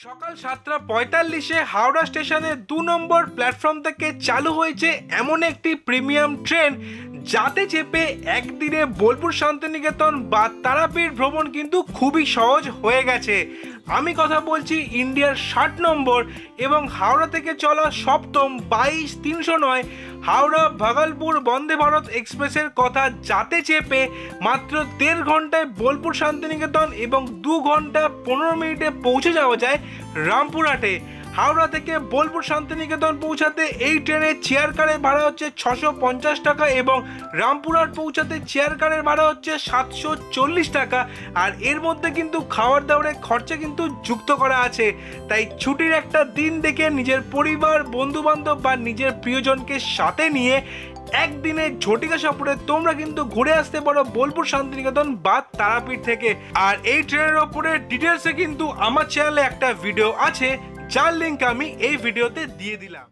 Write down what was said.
সকাল 7:45-এ হাওড়া স্টেশনের 2 নম্বর প্ল্যাটফর্ম থেকে চালু হয়েছে এমন একটি প্রিমিয়াম ট্রেন যাতে চেপে একদিনে বোলপুর শান্তিনিকেতন বা তারাপীঠ ভ্রমণ কিন্তু খুবই সহজ হয়ে গেছে। আমি কথা বলছি ইন্ডিয়ার 60 নম্বর এবং হাওড়া থেকে চলা সপ্তম 22-309 হাওড়া ভাগলপুর বন্দে ভারত এক্সপ্রেসের কথা, যাতে চেপে মাত্র 1.5 ঘন্টায় বোলপুর শান্তিনিকেতন এবং 2 ঘন্টা 15 মিনিটে পৌঁছে যাওয়া যায় রামপুরহাটে। হাওড়া থেকে বোলপুর শান্তিনিকেতন পৌঁছাতে এই ট্রেনের চেয়ার কারের ভাড়া হচ্ছে 650 টাকা এবং রামপুরহাট পৌঁছাতে চেয়ার কারের ভাড়া হচ্ছে 740 টাকা। আর এর মধ্যে কিন্তু খাওয়ার দাওয়ারের খরচা কিন্তু যুক্ত করা আছে। তাই ছুটির একটা দিন দেখে নিজের পরিবার, বন্ধুবান্ধব বা নিজের প্রিয়জনকে সাথে নিয়ে একদিনে ঝটিকা সফরে তোমরা কিন্তু ঘুরে আসতে পারো বোলপুর শান্তিনিকেতন বা তারাপীঠ থেকে। আর এই ট্রেনের ওপরে ডিটেলসে কিন্তু আমার চ্যানেলে একটা ভিডিও আছে, যার লিঙ্ক আমি এই ভিডিওতে দিয়ে দিলাম।